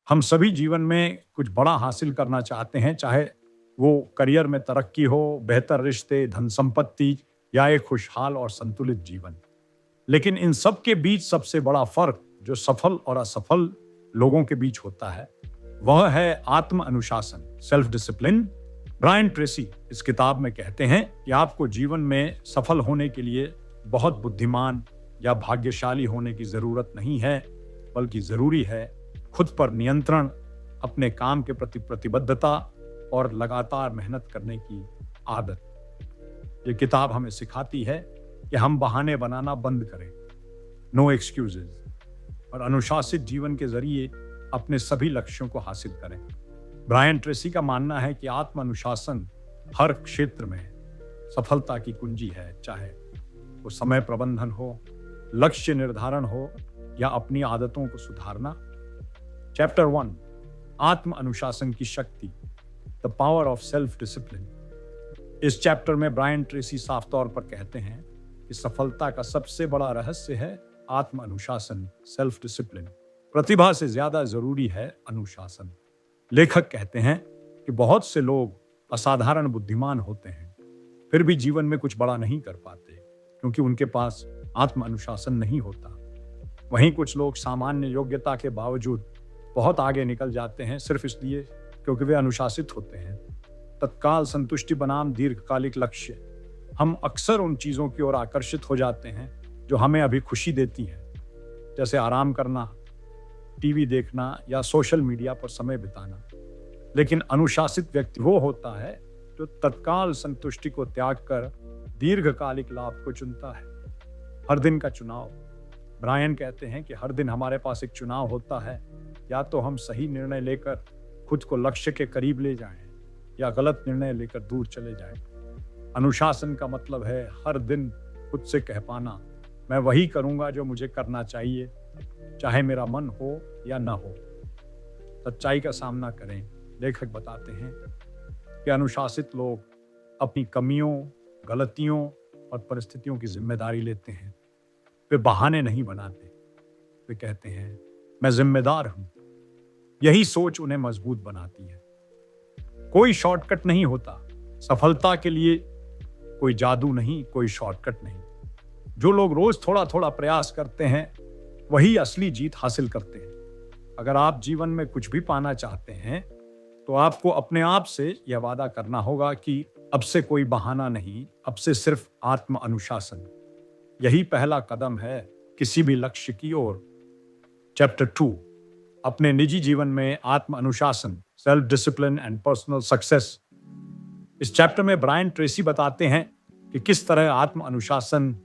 हम सभी जीवन में कुछ बड़ा हासिल करना चाहते हैं, चाहे वो करियर में तरक्की हो, बेहतर रिश्ते, धन संपत्ति या एक खुशहाल और संतुलित जीवन। लेकिन इन सब के बीच सबसे बड़ा फ़र्क जो सफल और असफल लोगों के बीच होता है, वह है आत्म अनुशासन, सेल्फ डिसिप्लिन। ब्रायन ट्रेसी इस किताब में कहते हैं कि आपको जीवन में सफल होने के लिए बहुत बुद्धिमान या भाग्यशाली होने की ज़रूरत नहीं है, बल्कि ज़रूरी है खुद पर नियंत्रण, अपने काम के प्रति प्रतिबद्धता और लगातार मेहनत करने की आदत। ये किताब हमें सिखाती है कि हम बहाने बनाना बंद करें, नो एक्सक्यूजेज, और अनुशासित जीवन के जरिए अपने सभी लक्ष्यों को हासिल करें। ब्रायन ट्रेसी का मानना है कि आत्म अनुशासन हर क्षेत्र में सफलता की कुंजी है, चाहे वो समय प्रबंधन हो, लक्ष्य निर्धारण हो या अपनी आदतों को सुधारना। चैप्टर 1, आत्म अनुशासन की शक्ति, the power of self discipline. इस चैप्टर में ब्रायन ट्रेसी साफ तौर पर कहते हैं कि सफलता का सबसे बड़ा रहस्य है आत्म अनुशासन, सेल्फ डिसिप्लिन। प्रतिभा से ज्यादा जरूरी है अनुशासन। लेखक कहते हैं कि बहुत से लोग असाधारण बुद्धिमान होते हैं, फिर भी जीवन में कुछ बड़ा नहीं कर पाते क्योंकि उनके पास आत्म अनुशासन नहीं होता। वहीं कुछ लोग सामान्य योग्यता के बावजूद बहुत आगे निकल जाते हैं सिर्फ इसलिए क्योंकि वे अनुशासित होते हैं। तत्काल संतुष्टि बनाम दीर्घकालिक लक्ष्य। हम अक्सर उन चीजों की ओर आकर्षित हो जाते हैं जो हमें अभी खुशी देती हैं, जैसे आराम करना, टीवी देखना या सोशल मीडिया पर समय बिताना। लेकिन अनुशासित व्यक्ति वो होता है जो तत्काल संतुष्टि को त्याग कर दीर्घकालिक लाभ को चुनता है। हर दिन का चुनाव। ब्रायन कहते हैं कि हर दिन हमारे पास एक चुनाव होता है, या तो हम सही निर्णय लेकर खुद को लक्ष्य के करीब ले जाएं या गलत निर्णय लेकर दूर चले जाएं। अनुशासन का मतलब है हर दिन खुद से कह पाना, मैं वही करूंगा जो मुझे करना चाहिए, चाहे मेरा मन हो या ना हो। सच्चाई का सामना करें। लेखक बताते हैं कि अनुशासित लोग अपनी कमियों, गलतियों और परिस्थितियों की जिम्मेदारी लेते हैं। वे बहाने नहीं बनाते। वे कहते हैं, मैं जिम्मेदार हूं। यही सोच उन्हें मजबूत बनाती है। कोई शॉर्टकट नहीं होता। सफलता के लिए कोई जादू नहीं, कोई शॉर्टकट नहीं। जो लोग रोज थोड़ा थोड़ा प्रयास करते हैं, वही असली जीत हासिल करते हैं। अगर आप जीवन में कुछ भी पाना चाहते हैं, तो आपको अपने आप से यह वादा करना होगा कि अब से कोई बहाना नहीं, अब से सिर्फ आत्म अनुशासन। यही पहला कदम है किसी भी लक्ष्य की ओर। चैप्टर 2, अपने निजी जीवन में आत्म अनुशासन, self discipline and personal success. इस चैप्टर में ब्रायन ट्रेसी बताते हैं कि किस तरह आत्म अनुशासन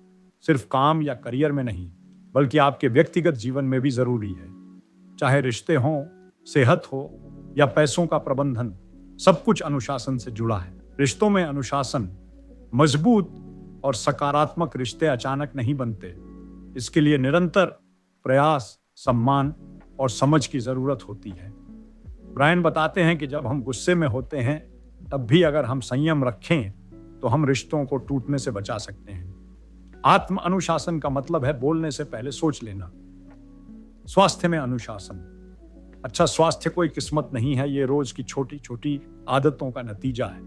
सिर्फ काम या करियर में नहीं, बल्कि आपके व्यक्तिगत जीवन में भी जरूरी है। चाहे रिश्ते हों, सेहत हो या पैसों का प्रबंधन, सब कुछ अनुशासन से जुड़ा है। रिश्तों में अनुशासन, मजबूत और सकारात्मक रिश्ते अचानक नहीं बनते। इसके लिए निरंतर प्रयास, सम्मान और समझ की जरूरत होती है। ब्रायन बताते हैं कि जब हम गुस्से में होते हैं, तब भी अगर हम संयम रखें तो हम रिश्तों को टूटने से बचा सकते हैं। आत्म अनुशासन का मतलब है बोलने से पहले सोच लेना। स्वास्थ्य में अनुशासन। अच्छा स्वास्थ्य कोई किस्मत नहीं है, ये रोज की छोटी छोटी आदतों का नतीजा है।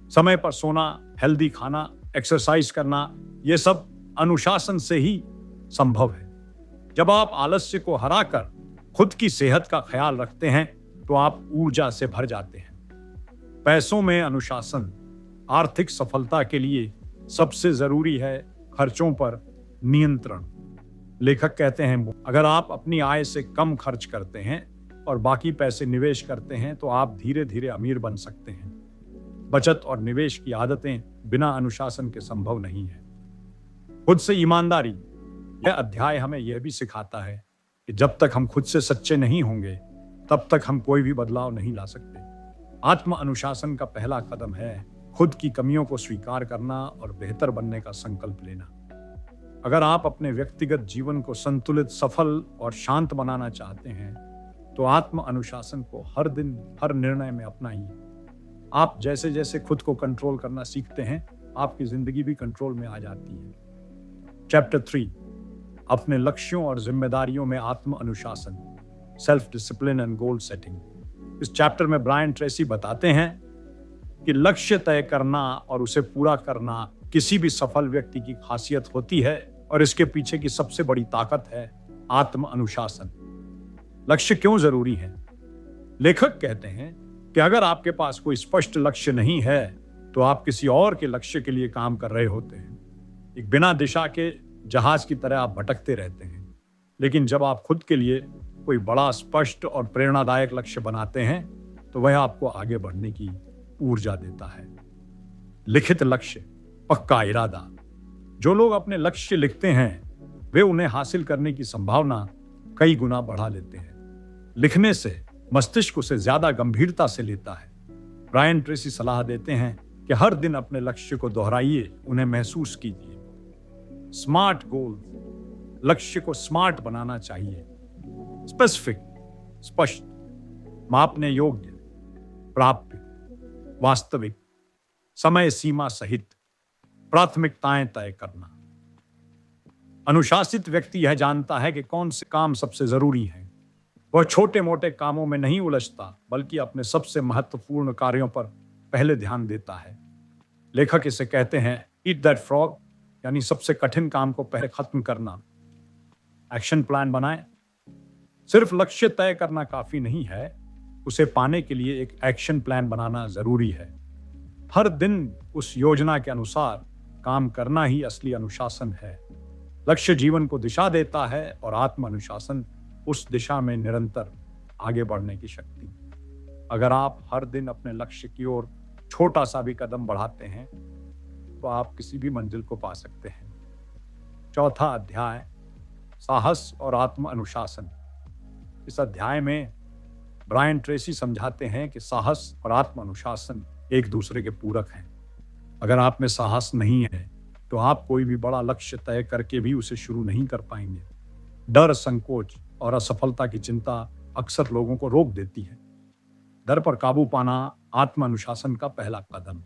समय पर सोना, हेल्दी खाना, एक्सरसाइज करना, ये सब अनुशासन से ही संभव है। जब आप आलस्य को हराकर खुद की सेहत का ख्याल रखते हैं, तो आप ऊर्जा से भर जाते हैं। पैसों में अनुशासन। आर्थिक सफलता के लिए सबसे जरूरी है खर्चों पर नियंत्रण। लेखक कहते हैं, अगर आप अपनी आय से कम खर्च करते हैं और बाकी पैसे निवेश करते हैं, तो आप धीरे धीरे अमीर बन सकते हैं। बचत और निवेश की आदतें बिना अनुशासन के संभव नहीं है। खुद से ईमानदारी। यह अध्याय हमें यह भी सिखाता है कि जब तक हम खुद से सच्चे नहीं होंगे, तब तक हम कोई भी बदलाव नहीं ला सकते। आत्म अनुशासन का पहला कदम है खुद की कमियों को स्वीकार करना और बेहतर बनने का संकल्प लेना। अगर आप अपने व्यक्तिगत जीवन को संतुलित, सफल और शांत बनाना चाहते हैं, तो आत्म अनुशासन को हर दिन, हर निर्णय में अपनाइए। आप जैसे जैसे खुद को कंट्रोल करना सीखते हैं, आपकी जिंदगी भी कंट्रोल में आ जाती है। चैप्टर 3, अपने लक्ष्यों और जिम्मेदारियों में आत्म अनुशासन, self discipline and goal setting. इस चैप्टर में ब्रायन ट्रेसी बताते हैं कि लक्ष्य तय करना और उसे पूरा करना किसी भी सफल व्यक्ति की खासियत होती है और इसके पीछे की सबसे बड़ी ताकत है आत्म अनुशासन। लक्ष्य क्यों जरूरी है? लेखक कहते हैं कि अगर आपके पास कोई स्पष्ट लक्ष्य नहीं है तो आप किसी और के लक्ष्य के लिए काम कर रहे होते हैं। एक बिना दिशा के जहाज की तरह आप भटकते रहते हैं। लेकिन जब आप खुद के लिए कोई बड़ा स्पष्ट और प्रेरणादायक लक्ष्य बनाते हैं तो वह आपको आगे बढ़ने की ऊर्जा देता है। लिखित लक्ष्य, पक्का इरादा। जो लोग अपने लक्ष्य लिखते हैं वे उन्हें हासिल करने की संभावना कई गुना बढ़ा लेते हैं। लिखने से मस्तिष्क उसे ज्यादा गंभीरता से लेता है। ब्रायन ट्रेसी सलाह देते हैं कि हर दिन अपने लक्ष्य को दोहराइए, उन्हें महसूस कीजिए। स्मार्ट गोल, लक्ष्य को स्मार्ट बनाना चाहिए। स्पेसिफिक, स्पष्ट, मापने योग्य, प्राप्य, वास्तविक, समय सीमा सहित, प्राथमिकताएं तय करना। अनुशासित व्यक्ति यह जानता है कि कौन से काम सबसे जरूरी हैं। वह छोटे मोटे कामों में नहीं उलझता बल्कि अपने सबसे महत्वपूर्ण कार्यों पर पहले ध्यान देता है। लेखक इसे कहते हैं ईट दैट फ्रॉग, यानी सबसे कठिन काम को पहले खत्म करना। एक्शन प्लान बनाएं। सिर्फ लक्ष्य तय करना काफी नहीं है, उसे पाने के लिए एक एक्शन प्लान बनाना जरूरी है। हर दिन उस योजना के अनुसार काम करना ही असली अनुशासन है। लक्ष्य जीवन को दिशा देता है और आत्म अनुशासन उस दिशा में निरंतर आगे बढ़ने की शक्ति। अगर आप हर दिन अपने लक्ष्य की ओर छोटा सा भी कदम बढ़ाते हैं तो आप किसी भी मंजिल को पा सकते हैं। चौथा अध्याय, साहस और आत्म अनुशासन। इस अध्याय में ब्रायन ट्रेसी समझाते हैं कि साहस और आत्म अनुशासन एक दूसरे के पूरक हैं। अगर आप में साहस नहीं है तो आप कोई भी बड़ा लक्ष्य तय करके भी उसे शुरू नहीं कर पाएंगे। डर, संकोच और असफलता की चिंता अक्सर लोगों को रोक देती है। डर पर काबू पाना आत्म अनुशासन का पहला कदम।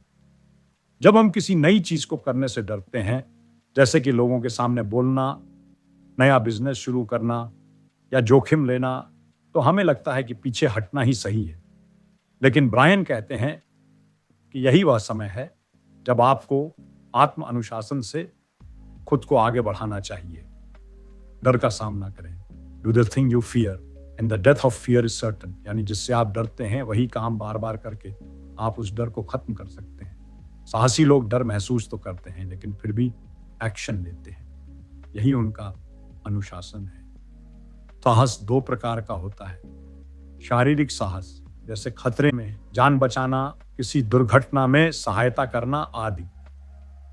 जब हम किसी नई चीज को करने से डरते हैं, जैसे कि लोगों के सामने बोलना, नया बिजनेस शुरू करना या जोखिम लेना, तो हमें लगता है कि पीछे हटना ही सही है। लेकिन ब्रायन कहते हैं कि यही वह समय है जब आपको आत्म अनुशासन से खुद को आगे बढ़ाना चाहिए। डर का सामना करें। Do the thing you fear and the death of fear is certain, यानी जिससे आप डरते हैं वही काम बार बार करके आप उस डर को खत्म कर सकते हैं। साहसी लोग डर महसूस तो करते हैं लेकिन फिर भी एक्शन लेते हैं। यही उनका अनुशासन है। साहस दो प्रकार का होता है। शारीरिक साहस, जैसे खतरे में जान बचाना, किसी दुर्घटना में सहायता करना आदि।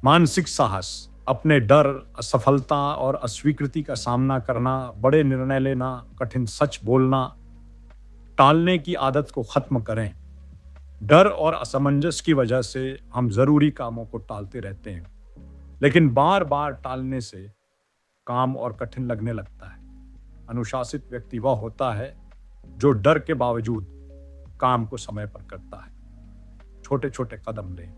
मानसिक साहस, अपने डर, असफलता और अस्वीकृति का सामना करना, बड़े निर्णय लेना, कठिन सच बोलना, टालने की आदत को खत्म करें। डर और असमंजस की वजह से हम जरूरी कामों को टालते रहते हैं, लेकिन बार बार टालने से काम और कठिन लगने लगता है। अनुशासित व्यक्ति वह होता है जो डर के बावजूद काम को समय पर करता है। छोटे छोटे कदम लें।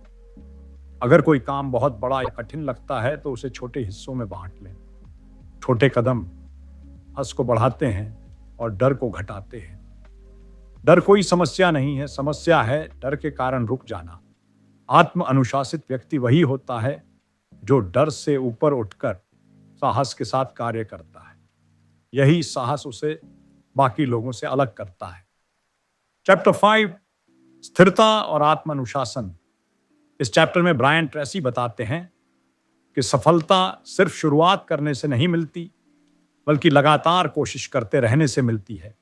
अगर कोई काम बहुत बड़ा या कठिन लगता है तो उसे छोटे हिस्सों में बांट लें। छोटे कदम हस को बढ़ाते हैं और डर को घटाते हैं। डर कोई समस्या नहीं है, समस्या है डर के कारण रुक जाना। आत्म अनुशासित व्यक्ति वही होता है जो डर से ऊपर उठकर साहस के साथ कार्य करता है। यही साहस उसे बाकी लोगों से अलग करता है। चैप्टर 5, स्थिरता और आत्म अनुशासन। इस चैप्टर में ब्रायन ट्रेसी बताते हैं कि सफलता सिर्फ शुरुआत करने से नहीं मिलती, बल्कि लगातार कोशिश करते रहने से मिलती है।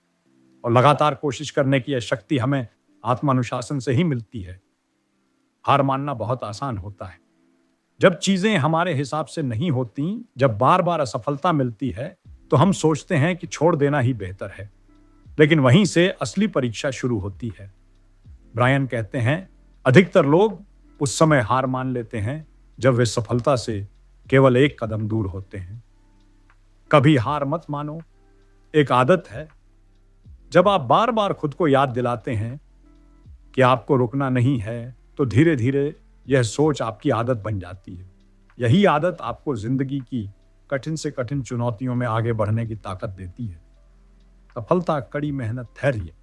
और लगातार कोशिश करने की यह शक्ति हमें आत्म अनुशासन से ही मिलती है। हार मानना बहुत आसान होता है। जब चीजें हमारे हिसाब से नहीं होती, जब बार बार असफलता मिलती है, तो हम सोचते हैं कि छोड़ देना ही बेहतर है। लेकिन वहीं से असली परीक्षा शुरू होती है। ब्रायन कहते हैं, अधिकतर लोग उस समय हार मान लेते हैं जब वे सफलता से केवल एक कदम दूर होते हैं। कभी हार मत मानो, एक आदत है। जब आप बार बार खुद को याद दिलाते हैं कि आपको रुकना नहीं है, तो धीरे धीरे यह सोच आपकी आदत बन जाती है। यही आदत आपको जिंदगी की कठिन से कठिन चुनौतियों में आगे बढ़ने की ताकत देती है। सफलता कड़ी मेहनत, धैर्य।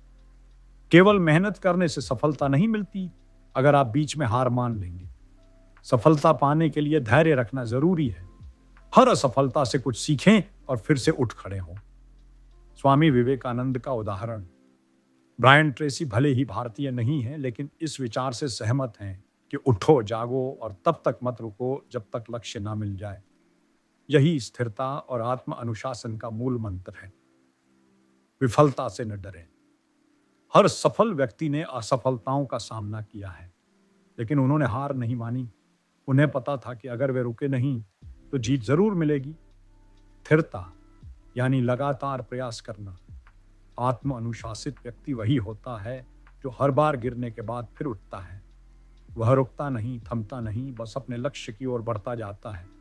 केवल मेहनत करने से सफलता नहीं मिलती अगर आप बीच में हार मान लेंगे। सफलता पाने के लिए धैर्य रखना जरूरी है। हर असफलता से कुछ सीखें और फिर से उठ खड़े हों। स्वामी विवेकानंद का उदाहरण। ब्रायन ट्रेसी भले ही भारतीय नहीं है, लेकिन इस विचार से सहमत हैं कि उठो, जागो और तब तक मत रुको जब तक लक्ष्य ना मिल जाए। यही स्थिरता और आत्म अनुशासन का मूल मंत्र है। विफलता से न डरें। हर सफल व्यक्ति ने असफलताओं का सामना किया है, लेकिन उन्होंने हार नहीं मानी। उन्हें पता था कि अगर वे रुके नहीं तो जीत जरूर मिलेगी। स्थिरता यानी लगातार प्रयास करना। आत्म अनुशासित व्यक्ति वही होता है जो हर बार गिरने के बाद फिर उठता है। वह रुकता नहीं, थमता नहीं, बस अपने लक्ष्य की ओर बढ़ता जाता है।